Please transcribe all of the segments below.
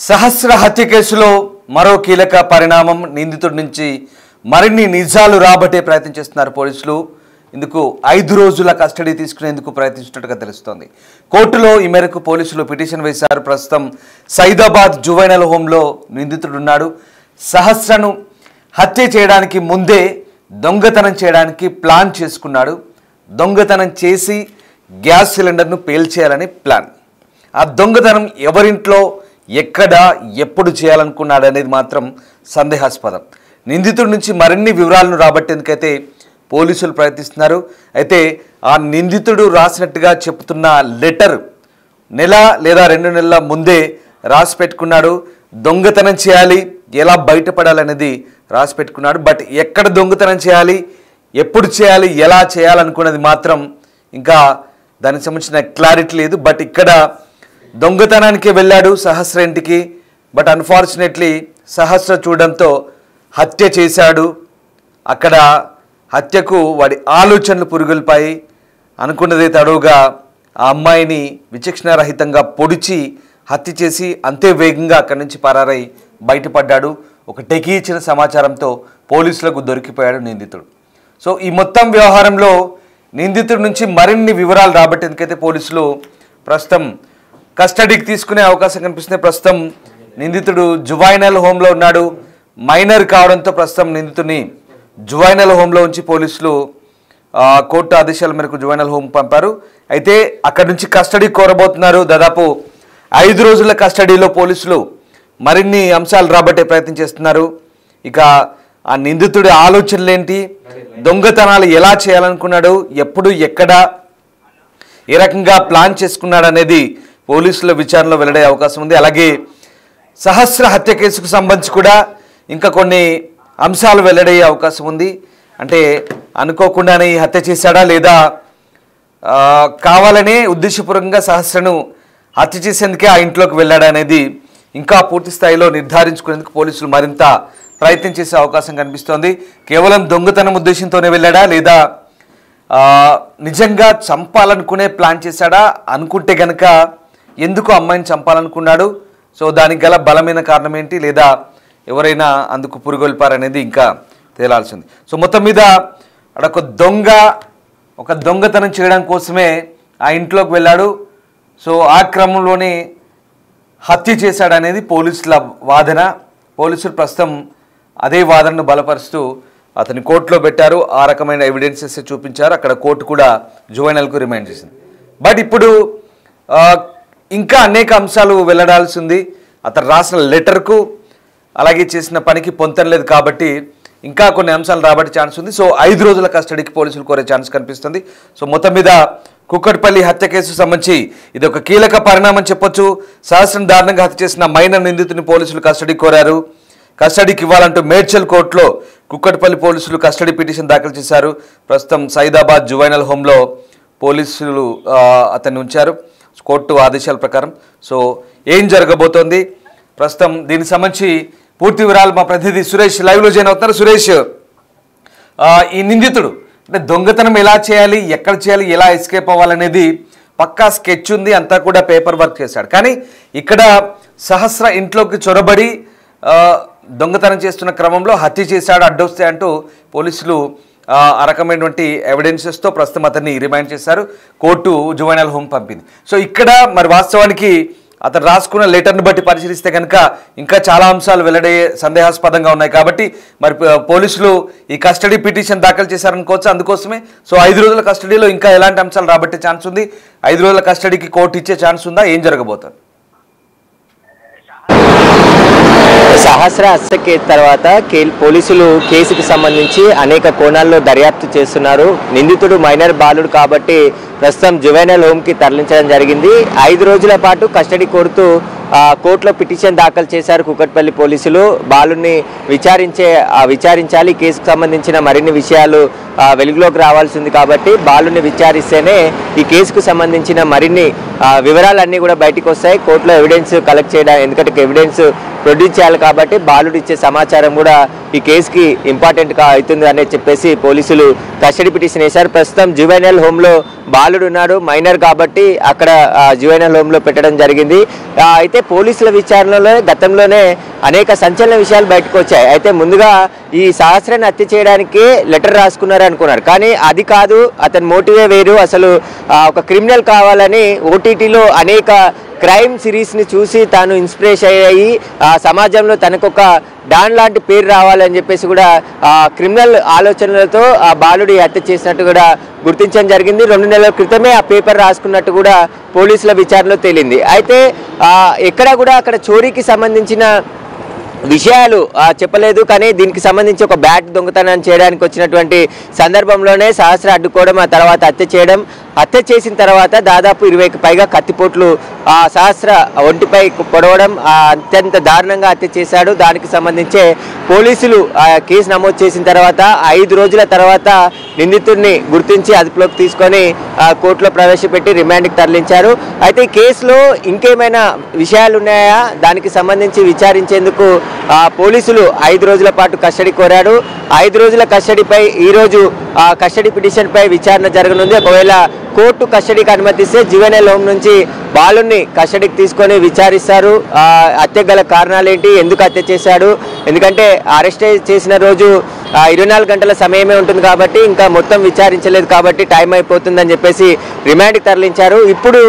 సహస్ర హత్య కేసులో మరో కీలక పరిణామం. నిందితుడి నుంచి మరిన్ని నిజాలు రాబట్టే ప్రయత్నం చేస్తున్నారు పోలీసులు. ఇందుకు 5 రోజుల కస్టడీ తీసుకునేందుకు ప్రయత్నిస్తున్నట్టుగా తెలుస్తోంది. కోర్టులో ఈ మేరకు పోలీసులు పిటిషన్ వేశారు. ప్రస్తుతం సైదాబాద్ జువైనల్ హోంలో నిందితుడు ఉన్నాడు. సహస్రను హత్య చేయడానికి ముందే దొంగతనం చేయడానికి ప్లాన్ చేసుకున్నాడు. దొంగతనం చేసి గ్యాస్ సిలిండర్ను పేల్చేయాలని ప్లాన్. ఆ దొంగతనం ఎవరింట్లో, ఎక్కడ, ఎప్పుడు చేయాలనుకున్నాడు అనేది మాత్రం సందేహాస్పదం. నిందితుడి నుంచి మరిన్ని వివరాలను రాబట్టేందుకైతే పోలీసులు ప్రయత్నిస్తున్నారు. అయితే ఆ నిందితుడు రాసినట్టుగా చెప్తున్న లెటర్ నెల లేదా 2 నెలల ముందే రాసి పెట్టుకున్నాడు. దొంగతనం చేయాలి, ఎలా బయటపడాలనేది రాసి పెట్టుకున్నాడు. బట్ ఎక్కడ దొంగతనం చేయాలి, ఎప్పుడు చేయాలి, ఎలా చేయాలనుకున్నది మాత్రం ఇంకా దానికి సంబంధించిన క్లారిటీ లేదు. బట్ ఇక్కడ దొంగతనానికి వెళ్ళాడు సహస్ర ఇంటికి. బట్ అన్ఫార్చునేట్లీ సహస్ర చూడడంతో హత్య చేశాడు. అక్కడ హత్యకు వాడి ఆలోచనలు పురుగులపై అనుకున్నదే తడవుగా ఆ అమ్మాయిని విచక్షణారహితంగా పొడిచి హత్య చేసి అంతే వేగంగా అక్కడి నుంచి పరారై బయటపడ్డాడు. ఒక టెకీ ఇచ్చిన సమాచారంతో పోలీసులకు దొరికిపోయాడు నిందితుడు. సో ఈ మొత్తం వ్యవహారంలో నిందితుడి నుంచి మరిన్ని వివరాలు రాబట్టేందుకైతే పోలీసులు ప్రస్తుతం కస్టడీకి తీసుకునే అవకాశం కనిపిస్తుంది. ప్రస్తుతం నిందితుడు జువైనల్ హోంలో ఉన్నాడు. మైనర్ కావడంతో ప్రస్తుతం నిందితుడిని జువైనల్ హోంలో ఉంచి పోలీసులు కోర్టు ఆదేశాల మేరకు జువైనల్ హోం పంపారు. అయితే అక్కడి నుంచి కస్టడీ కోరబోతున్నారు. దాదాపు 5 రోజుల కస్టడీలో పోలీసులు మరిన్ని అంశాలు రాబట్టే ప్రయత్నం చేస్తున్నారు. ఇక ఆ నిందితుడి ఆలోచనలు ఏంటి, దొంగతనాలు ఎలా చేయాలనుకున్నాడు, ఎప్పుడు, ఎక్కడ, ఏ రకంగా ప్లాన్ చేసుకున్నాడు అనేది పోలీసుల విచారణలో వెల్లడే అవకాశం ఉంది. అలాగే సహస్ర హత్య కేసుకు సంబంధించి కూడా ఇంకా కొన్ని అంశాలు వెల్లడయ్యే అవకాశం ఉంది. అంటే అనుకోకుండానే ఈ హత్య చేశాడా లేదా కావాలనే ఉద్దేశపూర్వకంగా సహస్రను హత్య చేసేందుకే ఆ ఇంట్లోకి వెళ్ళాడా అనేది ఇంకా పూర్తి స్థాయిలో నిర్ధారించుకునేందుకు పోలీసులు మరింత ప్రయత్నం చేసే అవకాశం కనిపిస్తోంది. కేవలం దొంగతనం ఉద్దేశంతోనే వెళ్ళాడా లేదా నిజంగా చంపాలనుకునే ప్లాన్ చేశాడా, అనుకుంటే కనుక ఎందుకు అమ్మాయిని చంపాలనుకున్నాడు, సో దానికి గల బలమైన కారణం ఏంటి, లేదా ఎవరైనా అందుకు పురుగొల్పారనేది ఇంకా తేలాల్సింది. సో మొత్తం మీద అక్కడ ఒక దొంగతనం చేయడం కోసమే ఆ ఇంట్లోకి వెళ్ళాడు. సో ఆ క్రమంలోనే హత్య చేశాడనేది పోలీసుల వాదన. పోలీసులు ప్రస్తుతం అదే వాదనను బలపరుస్తూ అతని కోర్టులో పెట్టారు. ఆ రకమైన ఎవిడెన్సెస్ చూపించారు. అక్కడ కోర్టు కూడా జువైనల్కు రిమైండ్ చేసింది. బట్ ఇప్పుడు ఇంకా అనేక అంశాలు వెల్లడాల్సి ఉంది. అతను రాసిన లెటర్కు అలాగే చేసిన పనికి పొంతం లేదు కాబట్టి ఇంకా కొన్ని అంశాలు రాబట్టే ఛాన్స్ ఉంది. సో 5 రోజుల కస్టడీకి పోలీసులు కోరే ఛాన్స్ కనిపిస్తుంది. సో మొత్తం మీద కుక్కట్పల్లి హత్య కేసుకు సంబంధించి ఇది ఒక కీలక పరిణామం చెప్పొచ్చు. సహస్రం దారుణంగా హత్య చేసిన మైనర్ నిందితుని పోలీసులు కస్టడీ కోరారు. కస్టడీకి ఇవ్వాలంటూ మేడ్చల్ కోర్టులో కుక్కట్పల్లి పోలీసులు కస్టడీ పిటిషన్ దాఖలు చేశారు. ప్రస్తుతం సైదాబాద్ జువైనల్ హోంలో పోలీసులు అతన్ని ఉంచారు కోర్టు ఆదేశాల ప్రకారం. సో ఏం జరగబోతోంది ప్రస్తుతం దీనికి సంబంధించి పూర్తి వివరాలు మా ప్రతినిధి సురేష్ లైవ్లో జాయిన్ అవుతున్నారు. సురేష్, ఈ నిందితుడు అంటే దొంగతనం ఎలా చేయాలి, ఎక్కడ చేయాలి, ఎలా ఎస్కేప్ అవ్వాలనేది పక్కా స్కెచ్ ఉంది, అంతా కూడా పేపర్ వర్క్ చేశాడు. కానీ ఇక్కడ సహస్ర ఇంట్లోకి చొరబడి దొంగతనం చేస్తున్న క్రమంలో హత్య చేశాడు, అడ్డొస్తే అంటూ పోలీసులు ఆ రకమైనటువంటి ఎవిడెన్సెస్తో ప్రస్తుతం అతన్ని రిమైండ్ చేశారు. కోర్టు జువైనల్ హోం పంపింది. సో ఇక్కడ మరి వాస్తవానికి అతను రాసుకున్న లెటర్ను బట్టి పరిశీలిస్తే కనుక ఇంకా చాలా అంశాలు వెల్లడే సందేహాస్పదంగా ఉన్నాయి. కాబట్టి మరి పోలీసులు ఈ కస్టడీ పిటిషన్ దాఖలు చేశారనుకోవచ్చు. అందుకోసమే సో 5 రోజుల కస్టడీలో ఇంకా ఎలాంటి అంశాలు రాబట్టే ఛాన్స్ ఉంది, 5 రోజుల కస్టడీకి కోర్టు ఇచ్చే ఛాన్స్ ఉందా, ఏం జరగబోతుంది? సహస్ర హత్య తర్వాత పోలీసులు కేసుకు సంబంధించి అనేక కోణాల్లో దర్యాప్తు చేస్తున్నారు. నిందితుడు మైనర్ బాలుడు కాబట్టి ప్రస్తుతం జువైనల్ హోమ్కి తరలించడం జరిగింది. 5 రోజుల పాటు కస్టడీ కోరుతూ కోర్టులో పిటిషన్ దాఖలు చేశారు కుక్కట్పల్లి పోలీసులు. బాలుని విచారించాలి, కేసుకు సంబంధించిన మరిన్ని విషయాలు వెలుగులోకి రావాల్సి ఉంది కాబట్టి బాలుని విచారిస్తేనే ఈ కేసుకు సంబంధించిన మరిన్ని వివరాలన్నీ కూడా బయటకు వస్తాయి. కోర్టులో ఎవిడెన్స్ కలెక్ట్ చేయడం, ఎందుకంటే ఎవిడెన్స్ ప్రొడ్యూస్ చేయాలి కాబట్టి బాలుడు ఇచ్చే సమాచారం కూడా ఈ కేసుకి ఇంపార్టెంట్గా అవుతుంది అని చెప్పేసి పోలీసులు కస్టడీ పిటిషన్ వేశారు. ప్రస్తుతం జువైనల్ హోమ్లో బాలుడు ఉన్నాడు, మైనర్ కాబట్టి అక్కడ జువెనైల్ హోమ్లో పెట్టడం జరిగింది. అయితే పోలీసుల విచారణలో గతంలోనే అనేక సంచలన విషయాలు బయటకు వచ్చాయి. అయితే ముందుగా ఈ సహస్రాన్ని హత్య చేయడానికి లెటర్ రాసుకున్నారు అనుకున్నారు, కానీ అది కాదు, అతని మోటివే వేరు. అసలు ఒక క్రిమినల్ కావాలని ఓటీటీలో అనేక క్రైమ్ సిరీస్ని చూసి తాను ఇన్స్పిరేషన్ అయ్యి సమాజంలో తనకొక డాన్ లాంటి పేరు రావాలని చెప్పేసి కూడా క్రిమినల్ ఆలోచనలతో ఆ బాలుడి హత్య చేసినట్టు కూడా గుర్తించడం జరిగింది. 2 నెలల క్రితమే ఆ పేపర్ రాసుకున్నట్టు కూడా పోలీసుల విచారణలో తేలింది. అయితే ఎక్కడ కూడా అక్కడ చోరీకి సంబంధించిన విషయాలు చెప్పలేదు, కానీ దీనికి సంబంధించి ఒక బ్యాట్ దొంగతనం చేయడానికి వచ్చినటువంటి సందర్భంలోనే సహస్ర అడ్డుకోవడం, ఆ తర్వాత హత్య చేసిన తర్వాత దాదాపు 20కి పైగా కత్తిపోట్లు సహస్ర ఒంటిపై పొడవడం, అత్యంత దారుణంగా హత్య చేశాడు. దానికి సంబంధించే పోలీసులు కేసు నమోదు చేసిన తర్వాత 5 రోజుల తర్వాత నిందితుడిని గుర్తించి అదుపులోకి తీసుకొని కోర్టులో ప్రవేశపెట్టి రిమాండ్కి తరలించారు. అయితే ఈ కేసులో ఇంకేమైనా విషయాలు ఉన్నాయా, దానికి సంబంధించి విచారించేందుకు పోలీసులు 5 రోజుల పాటు కస్టడీ కోరాడు. 5 రోజుల కస్టడీపై ఈరోజు కస్టడీ పిటిషన్పై విచారణ జరగనుంది. ఒకవేళ కోర్టు కస్టడీకి అనుమతిస్తే జువెనైల్ హోమ్ నుంచి బాలుని కస్టడీకి తీసుకొని విచారిస్తారు. హత్య గల కారణాలు ఏంటి, ఎందుకు హత్య చేశాడు, ఎందుకంటే అరెస్ట్ చేసిన రోజు 24 గంటల సమయమే ఉంటుంది కాబట్టి ఇంకా మొత్తం విచారించలేదు కాబట్టి టైం అయిపోతుందని చెప్పేసి రిమాండ్కి తరలించారు. ఇప్పుడు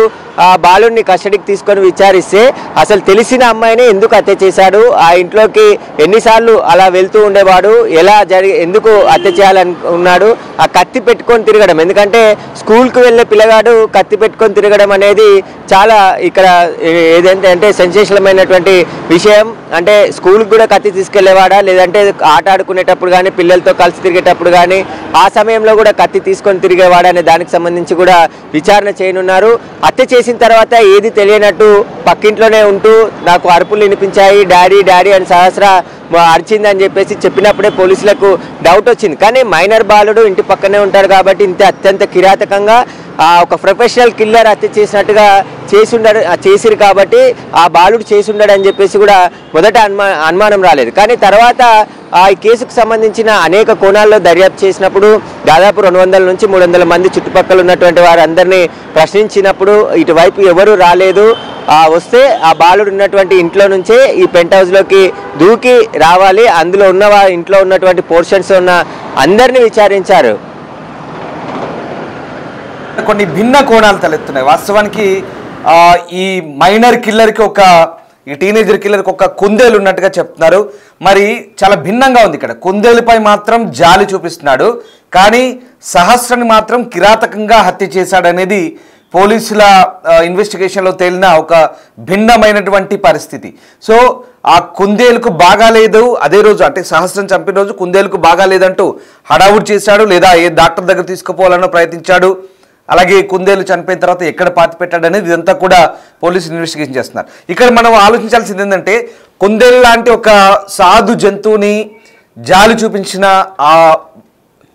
బాలుడిని కస్టడీకి తీసుకొని విచారిస్తే అసలు తెలిసిన అమ్మాయిని ఎందుకు హత్య చేశాడు, ఆ ఇంట్లోకి ఎన్నిసార్లు అలా వెళ్తూ ఉండేవాడు, ఎందుకు హత్య చేయాలనుకున్నాడు, ఆ కత్తి పెట్టుకొని తిరగడం, ఎందుకంటే స్కూల్కి వెళ్ళే పిల్లగాడు కత్తి పెట్టుకొని తిరగడం అనేది చాలా ఇక్కడ ఏదంటే సెన్సేషనమైనటువంటి విషయం. అంటే స్కూల్కి కూడా కత్తి తీసుకెళ్లేవాడా, లేదంటే ఆట ఆడుకునేటప్పుడు కానీ పిల్లలతో కలిసి తిరిగేటప్పుడు కానీ ఆ సమయంలో కూడా కత్తి తీసుకొని తిరిగేవాడా అనే దానికి సంబంధించి కూడా విచారణ చేయనున్నారు. హత్య చేసిన తర్వాత ఏది తెలియనట్టు పక్కింట్లోనే ఉంటూ నాకు అరుపులు వినిపించాయి, డాడీ డాడీ అని సహస్ర అరిచిందని చెప్పేసి చెప్పినప్పుడే పోలీసులకు డౌట్ వచ్చింది. కానీ మైనర్ బాలుడు ఇంటి పక్కనే ఉంటాడు కాబట్టి అత్యంత కిరాతకంగా ఒక ప్రొఫెషనల్ కిల్లర్ హత్య చేసినట్టుగా చేసిరు కాబట్టి ఆ బాలుడు చేసి ఉండడని చెప్పేసి కూడా మొదట అనుమానం రాలేదు. కానీ తర్వాత ఈ కేసుకు సంబంధించిన అనేక కోణాల్లో దర్యాప్తు చేసినప్పుడు దాదాపు 200 నుంచి 300 మంది చుట్టుపక్కల ఉన్నటువంటి వారందరినీ ప్రశ్నించినప్పుడు ఇటువైపు ఎవరు రాలేదు. వస్తే ఆ బాలుడు ఉన్నటువంటి ఇంట్లో నుంచే ఈ పెంట్ హౌస్లోకి దూకి రావాలి, అందులో ఉన్న ఇంట్లో ఉన్నటువంటి పోర్షన్స్ ఉన్న అందరినీ విచారించారు. కొన్ని భిన్న కోణాలు తలెత్తున్నాయి. వాస్తవానికి ఈ మైనర్ కిల్లర్కి ఈ టీనేజర్ కిల్లర్కి ఒక కుందేలు ఉన్నట్టుగా చెప్తున్నారు. మరి చాలా భిన్నంగా ఉంది. ఇక్కడ కుందేలుపై మాత్రం జాలి చూపిస్తున్నాడు, కానీ సహస్రని మాత్రం కిరాతకంగా హత్య చేశాడనేది పోలీసుల ఇన్వెస్టిగేషన్లో తేలిన ఒక భిన్నమైనటువంటి పరిస్థితి. సో ఆ కుందేలుకు బాగాలేదు, అదే రోజు అంటే సహస్రం చంపిన రోజు కుందేలుకు బాగాలేదంటూ హడావుడి చేశాడు, లేదా ఏ డాక్టర్ దగ్గర తీసుకుపోవాలనో ప్రయత్నించాడు. అలాగే కుందేలు చనిపోయిన తర్వాత ఎక్కడ పాతి పెట్టాడు అనేది ఇదంతా కూడా పోలీసులు ఇన్వెస్టిగేషన్ చేస్తున్నారు. ఇక్కడ మనం ఆలోచించాల్సింది ఏంటంటే కుందేలు లాంటి ఒక సాధు జంతువుని జాలి చూపించిన ఆ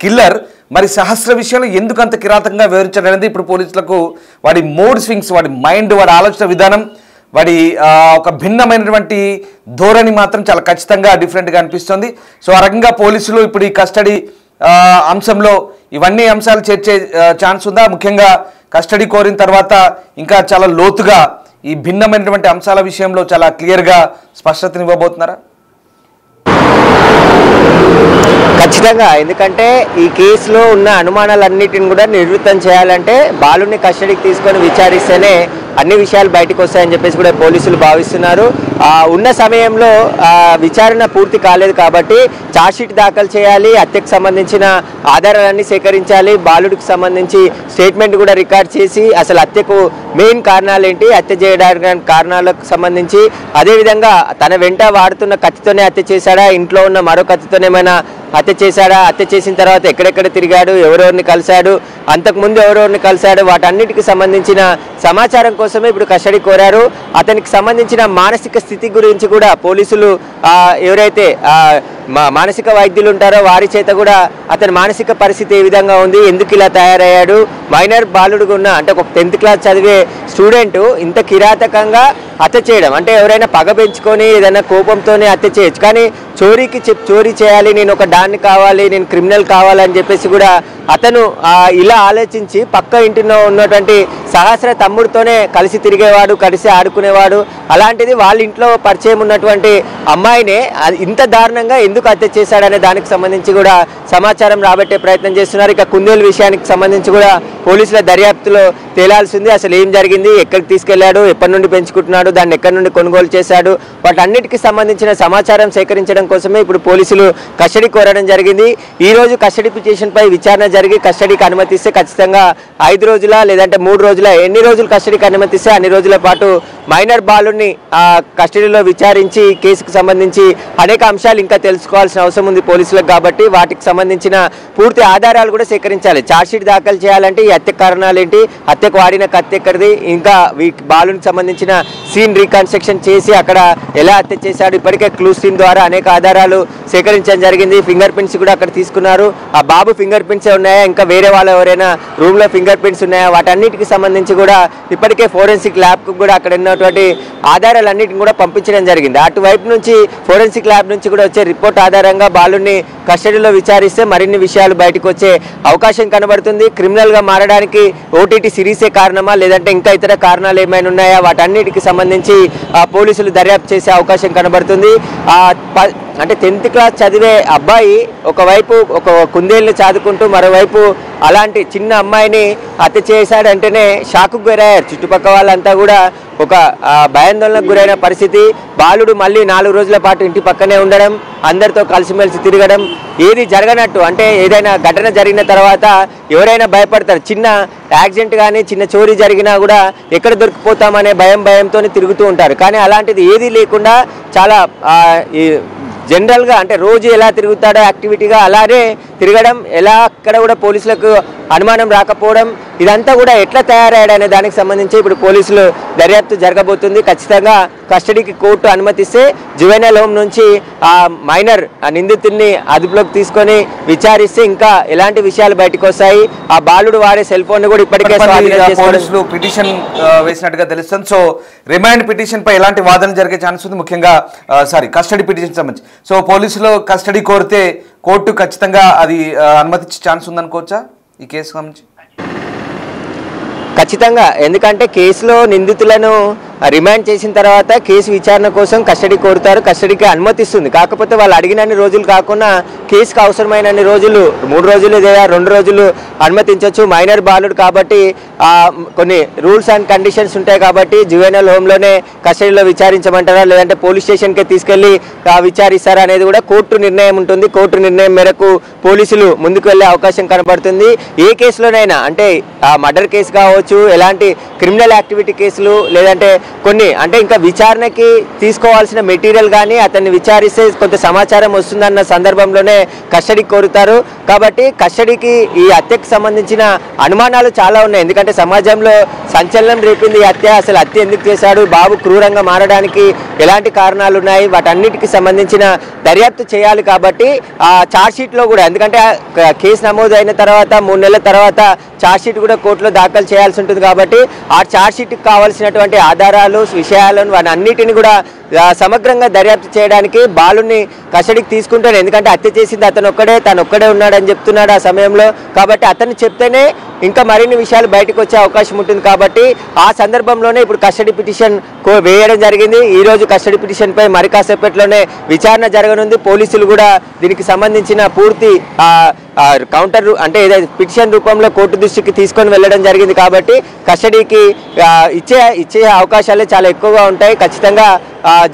కిల్లర్ మరి సహస్ర విషయంలో ఎందుకు అంత కిరాతకంగా వివరించాడు అనేది ఇప్పుడు పోలీసులకు వాడి మూడ్ స్వింగ్స్, వాడి మైండ్, వాడి ఆలోచన విధానం, వాడి ఒక భిన్నమైనటువంటి ధోరణి మాత్రం చాలా ఖచ్చితంగా డిఫరెంట్గా అనిపిస్తుంది. సో ఆ రకంగా పోలీసులు ఇప్పుడు ఈ కస్టడీ అంశంలో ఇవన్నీ అంశాలు చేర్చే ఛాన్స్ ఉందా? ముఖ్యంగా కస్టడీ కోరిన తర్వాత ఇంకా చాలా లోతుగా ఈ భిన్నమైనటువంటి అంశాల విషయంలో చాలా క్లియర్గా స్పష్టతనివ్వబోతున్నారా? ఖచ్చితంగా, ఎందుకంటే ఈ కేసులో ఉన్న అనుమానాలన్నిటిని కూడా నివృత్తం చేయాలంటే బాలుని కస్టడీకి తీసుకొని విచారిస్తేనే అన్ని విషయాలు బయటకు వస్తాయని చెప్పేసి కూడా పోలీసులు భావిస్తున్నారు. ఉన్న సమయంలో విచారణ పూర్తి కాలేదు కాబట్టి ఛార్జ్షీట్ దాఖలు చేయాలి, హత్యకు సంబంధించిన ఆధారాలన్నీ సేకరించాలి, బాలుడికి సంబంధించి స్టేట్మెంట్ కూడా రికార్డ్ చేసి అసలు హత్యకు మెయిన్ కారణాలు ఏంటి, హత్య చేయడానికి కారణాలకు సంబంధించి, అదేవిధంగా తన వెంట వాడుతున్న కత్తితోనే హత్య చేశాడా, ఇంట్లో ఉన్న మరో కత్తితోనే ఏమైనా హత్య చేశాడా, హత్య చేసిన తర్వాత ఎక్కడెక్కడ తిరిగాడు, ఎవరెవరిని కలిశాడు, అంతకుముందు ఎవరెవరిని కలిశాడు, వాటన్నిటికి సంబంధించిన సమాచారం కోసమే ఇప్పుడు కస్టడీ కోరారు. అతనికి సంబంధించిన మానసిక స్థితి గురించి కూడా పోలీసులు ఎవరైతే మానసిక వైద్యులు ఉంటారో వారి చేత కూడా అతని మానసిక పరిస్థితి ఏ విధంగా ఉంది, ఎందుకు ఇలా తయారయ్యాడు, మైనర్ బాలుడుగా ఉన్న అంటే ఒక 10th క్లాస్ చదివే స్టూడెంట్ ఇంత కిరాతకంగా హత్య చేయడం అంటే ఎవరైనా పగ పెంచుకొని ఏదైనా కోపంతోనే హత్య చేయొచ్చు, కానీ చోరీ చేయాలి, నేను ఒక డాన్ని కావాలి, నేను క్రిమినల్ కావాలని చెప్పేసి కూడా అతను ఇలా ఆలోచించి పక్క ఇంటిలో ఉన్నటువంటి సహస్ర తమ్ముడితోనే కలిసి తిరిగేవాడు, కలిసి ఆడుకునేవాడు. అలాంటిది వాళ్ళ ఇంట్లో పరిచయం ఉన్నటువంటి అమ్మాయినే ఇంత దారుణంగా ఎందుకు హత్య చేశాడనే దానికి సంబంధించి కూడా సమాచారం రాబట్టే ప్రయత్నం చేస్తున్నారు. ఇక కుందేలు విషయానికి సంబంధించి కూడా పోలీసుల దర్యాప్తులో తేలాల్సింది. అసలు ఏం జరిగింది, ఎక్కడికి తీసుకెళ్లాడు, ఎప్పటి నుండి పెంచుకుంటున్నాడు, దాన్ని ఎక్కడి నుండి కొనుగోలు చేశాడు, వాటన్నిటికీ సంబంధించిన సమాచారం సేకరించడం కోసమే ఇప్పుడు పోలీసులు కస్టడీ కోరడం జరిగింది. ఈ రోజు కస్టడీ పిటిషన్పై విచారణ జరిగి కస్టడీకి అనుమతిస్తే ఖచ్చితంగా 5 రోజుల లేదంటే 3 రోజుల ఎన్ని రోజులు కస్టడీకి అనుమతిస్తే అన్ని రోజుల పాటు మైనర్ బాలుడిని కస్టడీలో విచారించి కేసుకు సంబంధించి అనేక అంశాలు ఇంకా తెలుసుకోవాల్సిన అవసరం ఉంది పోలీసులకు. కాబట్టి వాటికి సంబంధించిన పూర్తి ఆధారాలు కూడా సేకరించాలి. ఛార్జ్షీట్ దాఖలు చేయాలంటే ఈ హత్య కారణాలు ఏంటి, హత్యకు వాడిన కత్తి ఎక్కడిది, ఇంకా బాలునికి సంబంధించిన సీన్ రీకన్స్ట్రక్షన్ చేసి అక్కడ ఎలా హత్య చేశాడు, ఇప్పటికే క్లూ సీన్ ద్వారా అనేక ఆధారాలు సేకరించడం జరిగింది. ఫింగర్ ప్రింట్స్ కూడా అక్కడ తీసుకున్నారు. ఆ బాబు ఫింగర్ ప్రింట్సే ఉన్నాయా, ఇంకా వేరే వాళ్ళు ఎవరైనా రూమ్లో ఫింగర్ ప్రింట్స్ ఉన్నాయా, వాటన్నిటికి సంబంధించి కూడా ఇప్పటికే ఫోరెన్సిక్ ల్యాబ్కు కూడా అక్కడ ఉన్నటువంటి ఆధారాలన్నిటిని కూడా పంపించడం జరిగింది. అటువైపు నుంచి ఫోరెన్సిక్ ల్యాబ్ నుంచి కూడా వచ్చే రిపోర్ట్ ఆధారంగా బాలుని కస్టడీలో విచారిస్తే మరిన్ని విషయాలు బయటకు వచ్చే అవకాశం కనబడుతుంది. క్రిమినల్గా మారడానికి ఓటీటీ సిరీసే కారణమా లేదంటే ఇంకా ఇతర కారణాలు ఏమైనా ఉన్నాయా, వాటన్నిటికి సంబంధించి పోలీసులు దర్యాప్తు చేసే అవకాశం కనబడుతుంది. అంటే 10th క్లాస్ చదివే అబ్బాయి ఒకవైపు ఒక కుందేళ్ళు చదువుకుంటూ మరోవైపు అలాంటి చిన్న అమ్మాయిని హత్య చేశాడంటేనే షాక్కు గురయ్యారు చుట్టుపక్కల వాళ్ళంతా కూడా. ఒక భయాందోళనకు గురైన పరిస్థితి. బాలుడు మళ్ళీ 4 రోజుల పాటు ఇంటి పక్కనే ఉండడం, అందరితో కలిసిమెలిసి తిరగడం, ఏది జరగనట్టు అంటే ఏదైనా ఘటన జరిగిన తర్వాత ఎవరైనా భయపడతారు. చిన్న యాక్సిడెంట్ కానీ చిన్న చోరీ జరిగినా కూడా ఎక్కడ దొరికిపోతామనే భయంతో తిరుగుతూ ఉంటారు. కానీ అలాంటిది ఏదీ లేకుండా చాలా జనరల్గా అంటే రోజు ఎలా తిరుగుతాడో యాక్టివిటీగా అలానే తిరగడం, ఎలా అక్కడ కూడా పోలీసులకు అనుమానం రాకపోవడం, ఇదంతా కూడా ఎట్లా తయారయ్యాడనే దానికి సంబంధించి ఇప్పుడు పోలీసులు దర్యాప్తు జరగబోతుంది. ఖచ్చితంగా కస్టడీకి కోర్టు అనుమతిస్తే జువెనైల్ హోమ్ నుంచి ఆ మైనర్ నిందితుడిని అదుపులోకి తీసుకొని విచారిస్తే ఇంకా ఎలాంటి విషయాలు బయటకు వస్తాయి. ఆ బాలుడు వాడే సెల్ ఫోన్ కూడా ఇప్పటికే పోలీసులు పిటిషన్ వేసినట్టుగా తెలుస్తుంది. సో రిమాండ్ పిటిషన్ పై ఎలాంటి వాదన జరిగే ఛాన్స్ ఉంది, ముఖ్యంగా కస్టడీ పిటిషన్ సంబంధించి. సో పోలీసులు కస్టడీ కోరితే కోర్టు ఖచ్చితంగా అది అనుమతించే ఛాన్స్ ఉందనుకోవచ్చా ఈ కేసు సంబంధించి? ఖచ్చితంగా, ఎందుకంటే కేసులో నిందితులను రిమాండ్ చేసిన తర్వాత కేసు విచారణ కోసం కస్టడీ కోరుతారు, కస్టడీకి అనుమతిస్తుంది. కాకపోతే వాళ్ళు అడిగినన్ని రోజులు కాకుండా కేసుకు అవసరమైనన్ని రోజులు 3 రోజులు లేదా 2 రోజులు అనుమతించవచ్చు. మైనర్ బాలుడు కాబట్టి కొన్ని రూల్స్ అండ్ కండిషన్స్ ఉంటాయి కాబట్టి జువెనైల్ హోమ్లోనే కస్టడీలో విచారించమంటారా లేదంటే పోలీస్ స్టేషన్కే తీసుకెళ్లి విచారిస్తారా అనేది కూడా కోర్టు నిర్ణయం ఉంటుంది. కోర్టు నిర్ణయం మేరకు పోలీసులు ముందుకు వెళ్లే అవకాశం కనబడుతుంది. ఏ కేసులోనైనా అంటే మర్డర్ కేసు కావచ్చు, ఎలాంటి క్రిమినల్ యాక్టివిటీ కేసులు, లేదంటే కొన్ని అంటే ఇంకా విచారణకి తీసుకోవాల్సిన మెటీరియల్ కానీ అతన్ని విచారిస్తే కొంత సమాచారం వస్తుందన్న సందర్భంలోనే కస్టడీ కోరుతారు. కాబట్టి కస్టడీకి ఈ హత్యకు సంబంధించిన అనుమానాలు చాలా ఉన్నాయి. ఎందుకంటే సమాజంలో సంచలనం రేపింది ఈ హత్య. అసలు హత్య ఎందుకు చేశాడు, బాబు క్రూరంగా మారడానికి ఎలాంటి కారణాలు ఉన్నాయి, వాటన్నిటికి సంబంధించిన దర్యాప్తు చేయాలి. కాబట్టి ఆ ఛార్జ్షీట్లో కూడా, ఎందుకంటే కేసు నమోదు అయిన తర్వాత 3 నెలల తర్వాత ఛార్జ్షీట్ కూడా కోర్టులో దాఖలు చేయాల్సి ఉంటుంది. కాబట్టి ఆ ఛార్జ్షీట్కి కావాల్సినటువంటి ఆధారాలు విషయాలను అన్నిటిని కూడా సమగ్రంగా దర్యాప్తు చేయడానికి బాలుని కస్టడీకి తీసుకుంటాను. ఎందుకంటే హత్య చేసింది తను ఒక్కడే ఉన్నాడని చెప్తున్నాడు ఆ సమయంలో. కాబట్టి అతను చెప్తేనే ఇంకా మరిన్ని విషయాలు బయటకు వచ్చే అవకాశం ఉంటుంది. కాబట్టి ఆ సందర్భంలోనే ఇప్పుడు కస్టడీ పిటిషన్ వేయడం జరిగింది. ఈ రోజు కస్టడీ పిటిషన్ పై మరి కాసేపట్లోనే విచారణ జరగనుంది. పోలీసులు కూడా దీనికి సంబంధించిన పూర్తి కౌంటర్ అంటే ఏదైతే పిటిషన్ రూపంలో కోర్టు దృష్టికి తీసుకొని వెళ్ళడం జరిగింది. కాబట్టి కస్టడీకి ఇచ్చే అవకాశాలే చాలా ఎక్కువగా ఉంటాయి. ఖచ్చితంగా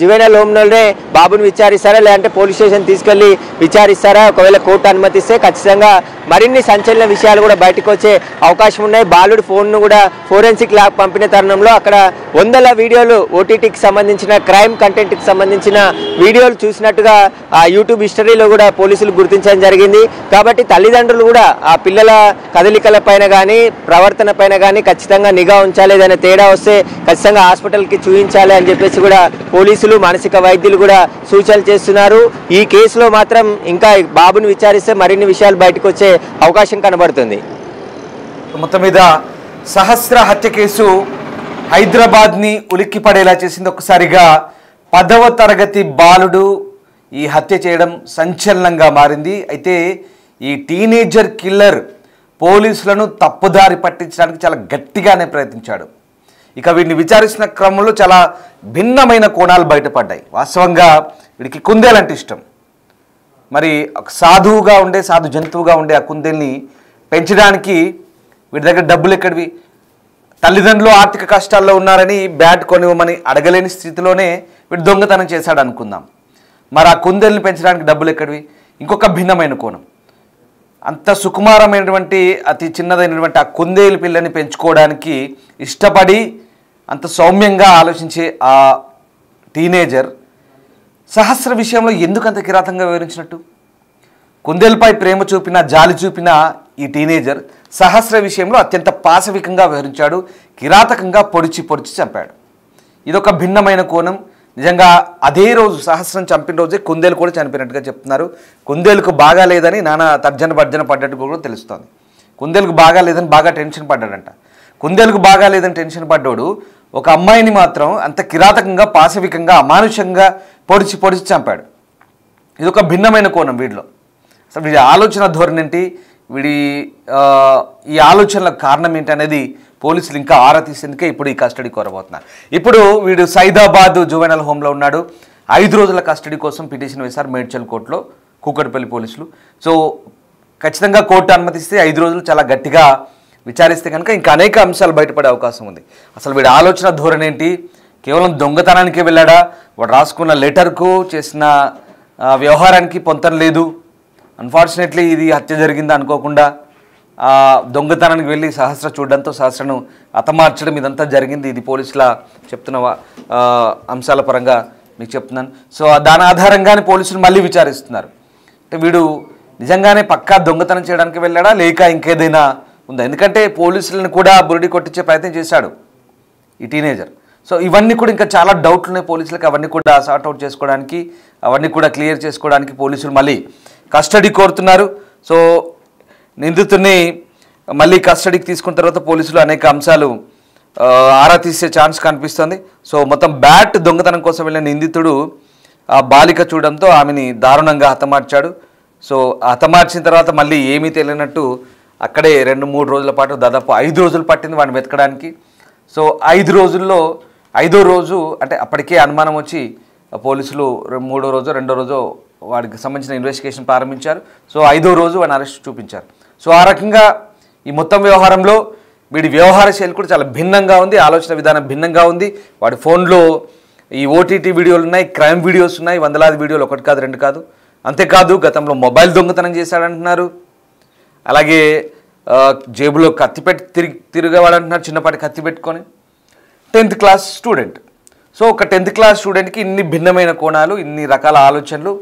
జువెనైల్ హోమ్లోనే బాబుని విచారిస్తారా లేదంటే పోలీస్ స్టేషన్ తీసుకెళ్లి విచారిస్తారా, ఒకవేళ కోర్టు అనుమతిస్తే ఖచ్చితంగా మరిన్ని సంచలన విషయాలు కూడా బయటకు వచ్చే అవకాశం ఉన్నాయి. బాలుడు ఫోన్ను కూడా ఫోరెన్సిక్ ల్యాబ్ పంపిన తరుణంలో అక్కడ వందల వీడియోలు ఓటీటీకి సంబంధించిన క్రైమ్ కంటెంట్కి సంబంధించిన వీడియోలు చూసినట్టుగా యూట్యూబ్ హిస్టరీలో కూడా పోలీసులు గుర్తించడం జరిగింది. కాబట్టి తల్లిదండ్రులు కూడా ఆ పిల్లల కదలికల పైన కానీ ప్రవర్తన పైన కానీ ఖచ్చితంగా నిఘా ఉంచాలి. ఏదైనా తేడా వస్తే ఖచ్చితంగా హాస్పిటల్కి చూపించాలి అని చెప్పేసి కూడా పోలీసులు మానసిక వైద్యులు కూడా సూచనలు చేస్తున్నారు. ఈ కేసులో మాత్రం ఇంకా బాబుని విచారిస్తే మరిన్ని విషయాలు బయటకు వచ్చే అవకాశం కనబడుతుంది. మొత్తం మీద సహస్ర హత్య కేసు హైదరాబాద్ని ఉలిక్కిపడేలా చేసింది. ఒక్కసారిగా 10వ తరగతి బాలుడు ఈ హత్య చేయడం సంచలనంగా మారింది. అయితే ఈ టీనేజర్ కిల్లర్ పోలీసులను తప్పుదారి పట్టించడానికి చాలా గట్టిగానే ప్రయత్నించాడు. ఇక వీడిని విచారిస్తున్న క్రమంలో చాలా భిన్నమైన కోణాలు బయటపడ్డాయి. వాస్తవంగా వీడికి కుందేలంటే ఇష్టం. మరి సాధువుగా ఉండే సాధు జంతువుగా ఉండే ఆ కుందేల్ని పెంచడానికి వీడి దగ్గర డబ్బులు ఎక్కడివి? తల్లిదండ్రులు ఆర్థిక కష్టాల్లో ఉన్నారని బ్యాట్ కొనివ్వమని అడగలేని స్థితిలోనే వీడు దొంగతనం చేశాడు అనుకుందాం. మరి ఆ కుందేల్ని పెంచడానికి డబ్బులు ఎక్కడివి? ఇంకొక భిన్నమైన కోణం, అంత సుకుమారమైనటువంటి అతి చిన్నదైనటువంటి ఆ కుందేలు పిల్లని పెంచుకోవడానికి ఇష్టపడి అంత సౌమ్యంగా ఆలోచించే ఆ టీనేజర్ సహస్ర విషయంలో ఎందుకు అంత కిరాతంగా వివరించినట్టు? కుందేలుపై ప్రేమ చూపిన జాలి చూపిన ఈ టీనేజర్ సహస్ర విషయంలో అత్యంత పాశవికంగా వ్యవహరించాడు. కిరాతకంగా పొడిచి చంపాడు. ఇదొక భిన్నమైన కోణం. నిజంగా అదే రోజు సహస్రం చంపిన రోజే కుందేలు కూడా చనిపోయినట్టుగా చెప్తున్నారు. కుందేలుకు బాగా లేదని నానా తర్జన భర్జన పడ్డట్టు కూడా తెలుస్తోంది. కుందేలుకు బాగా లేదని బాగా టెన్షన్ పడ్డాడంట. కుందేలుకు బాగా లేదని టెన్షన్ పడ్డాడు ఒక అమ్మాయిని మాత్రం అంత కిరాతకంగా పాశవికంగా అమానుషంగా పొడిచి చంపాడు. ఇదొక భిన్నమైన కోణం వీడిలో. అసలు వీడి ఆలోచన ధోరణి ఏంటి, వీడి ఈ ఆలోచనలకు కారణం ఏంటి అనేది పోలీసులు ఇంకా ఆరా తీసేందుకే ఇప్పుడు ఈ కస్టడీ కోరబోతున్నారు. ఇప్పుడు వీడు సైదాబాద్ జువెనల్ హోమ్లో ఉన్నాడు. 5 రోజుల కస్టడీ కోసం పిటిషన్ వేశారు మేడ్చల్ కోర్టులో కూకట్పల్లి పోలీసులు. సో ఖచ్చితంగా కోర్టు అనుమతిస్తే 5 రోజులు చాలా గట్టిగా విచారిస్తే కనుక ఇంకా అనేక అంశాలు బయటపడే అవకాశం ఉంది. అసలు వీడి ఆలోచన ధోరణి ఏంటి? కేవలం దొంగతనానికే వెళ్ళాడా? వాడు రాసుకున్న లెటర్కు చేసిన వ్యవహారానికి పొంతం లేదు. అన్ఫార్చునేట్లీ ఇది హత్య జరిగింది అనుకోకుండా దొంగతనానికి వెళ్ళి సహస్ర చూడడంతో సహస్రను హతమార్చడం ఇదంతా జరిగింది. ఇది పోలీసుల చెప్తున్న అంశాల పరంగా మీకు చెప్తున్నాను. సో దాని ఆధారంగానే పోలీసులు మళ్ళీ విచారిస్తున్నారు. అంటే వీడు నిజంగానే పక్కా దొంగతనం చేయడానికి వెళ్ళాడా లేక ఇంకేదైనా ఉందా? ఎందుకంటే పోలీసులను కూడా బురిడి కొట్టించే ప్రయత్నం చేశాడు ఈ టీనేజర్. సో ఇవన్నీ కూడా ఇంకా చాలా డౌట్లు ఉన్నాయి పోలీసులకు. అవన్నీ కూడా సార్ట్అవుట్ చేసుకోవడానికి, అవన్నీ కూడా క్లియర్ చేసుకోవడానికి పోలీసులు మళ్ళీ కస్టడీ కోరుతున్నారు. సో నిందితుడిని మళ్ళీ కస్టడీకి తీసుకున్న తర్వాత పోలీసులు అనేక అంశాలు ఆరా తీసే ఛాన్స్ కనిపిస్తుంది. సో మొత్తం బ్యాట్ దొంగతనం కోసం వెళ్ళిన నిందితుడు ఆ బాలిక చూడడంతో ఆమెని దారుణంగా హతమార్చాడు. సో హతమార్చిన తర్వాత మళ్ళీ ఏమీ తెలియనట్టు అక్కడే 2-3 రోజుల పాటు దాదాపు 5 రోజులు పట్టింది వాడిని వెతకడానికి. సో 5 రోజుల్లో 5వ రోజు అంటే అప్పటికే అనుమానం వచ్చి పోలీసులు 3వ రోజు 2వ రోజు వాడికి సంబంధించిన ఇన్వెస్టిగేషన్ ప్రారంభించారు. సో 5వ రోజు వాడిని అరెస్ట్ చూపించారు. సో ఆ రకంగా ఈ మొత్తం వ్యవహారంలో వీడి వ్యవహార శైలి కూడా చాలా భిన్నంగా ఉంది, ఆలోచన విధానం భిన్నంగా ఉంది. వాడి ఫోన్లో ఈ ఓటీటీ వీడియోలు ఉన్నాయి, క్రైమ్ వీడియోస్ ఉన్నాయి, వందలాది వీడియోలు, 1 కాదు 2 కాదు. అంతేకాదు గతంలో మొబైల్ దొంగతనం చేశాడంటున్నారు. అలాగే జేబులో కత్తి పెట్టి తిరిగేవాడంటున్నారు, చిన్నపాటి కత్తి పెట్టుకొని. 10th class student. సో ఒక 10th క్లాస్ స్టూడెంట్కి ఇన్ని భిన్నమైన కోణాలు, ఇన్ని రకాల ఆలోచనలు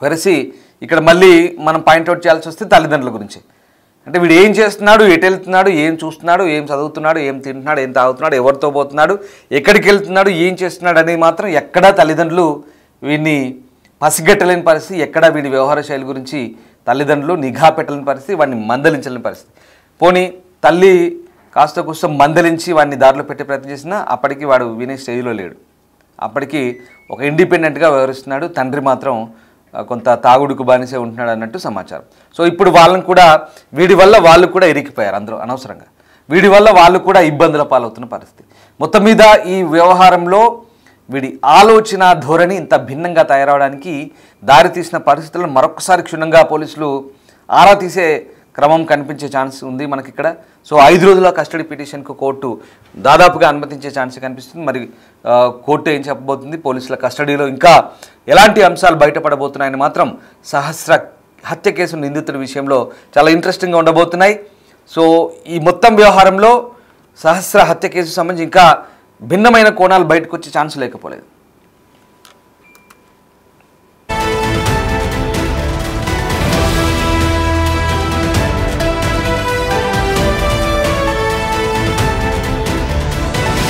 వరిసి ఇక్కడ మళ్ళీ మనం పాయింట్అవుట్ చేయాల్సి వస్తే తల్లిదండ్రుల గురించి. అంటే వీడు ఏం చేస్తున్నాడు, ఎటు వెళ్తున్నాడు, ఏం చూస్తున్నాడు, ఏం చదువుతున్నాడు, ఏం తింటున్నాడు, ఏం తాగుతున్నాడు, ఎవరితో పోతున్నాడు, ఎక్కడికి వెళ్తున్నాడు, ఏం చేస్తున్నాడు అనేది మాత్రం ఎక్కడా తల్లిదండ్రులు వీడిని పసిగట్టలేని పరిస్థితి. ఎక్కడా వీడి వ్యవహార శైలి గురించి తల్లిదండ్రులు నిఘా పెట్టలేని పరిస్థితి, వాడిని మందలించలేని పరిస్థితి. పోనీ తల్లి కాస్త కూస్త మందలించి వాడిని దారిలో పెట్టే ప్రయత్నం చేసినా అప్పటికి వాడు వినే స్టేజ్లో లేడు. అప్పటికి ఒక ఇండిపెండెంట్గా వ్యవహరిస్తున్నాడు. తండ్రి మాత్రం కొంత తాగుడుకు బానిసే ఉంటున్నాడు అన్నట్టు సమాచారం. సో ఇప్పుడు వాళ్ళని కూడా వీడి వల్ల వాళ్ళు కూడా ఇరికిపోయారు అందరూ అనవసరంగా. వీడి వల్ల వాళ్ళు కూడా ఇబ్బందుల పాలవుతున్న పరిస్థితి. మొత్తం మీద ఈ వ్యవహారంలో వీడి ఆలోచన ధోరణి ఇంత భిన్నంగా తయారవడానికి దారితీసిన పరిస్థితులను మరొకసారి క్షుణ్ణంగా పోలీసులు ఆరా తీసే క్రమం కనిపించే ఛాన్స్ ఉంది మనకి ఇక్కడ. సో 5 రోజుల కస్టడీ పిటిషన్కు కోర్టు దాదాపుగా అనుమతించే ఛాన్స్ కనిపిస్తుంది. మరి కోర్టు ఏం చెప్పబోతుంది, పోలీసుల కస్టడీలో ఇంకా ఎలాంటి అంశాలు బయటపడబోతున్నాయని మాత్రం సహస్ర హత్య కేసు నిందితుడి విషయంలో చాలా ఇంట్రెస్టింగ్గా ఉండబోతున్నాయి. సో ఈ మొత్తం వ్యవహారంలో సహస్ర హత్య కేసు సంబంధించి ఇంకా భిన్నమైన కోణాలు బయటకు వచ్చే ఛాన్స్ లేకపోలేదు.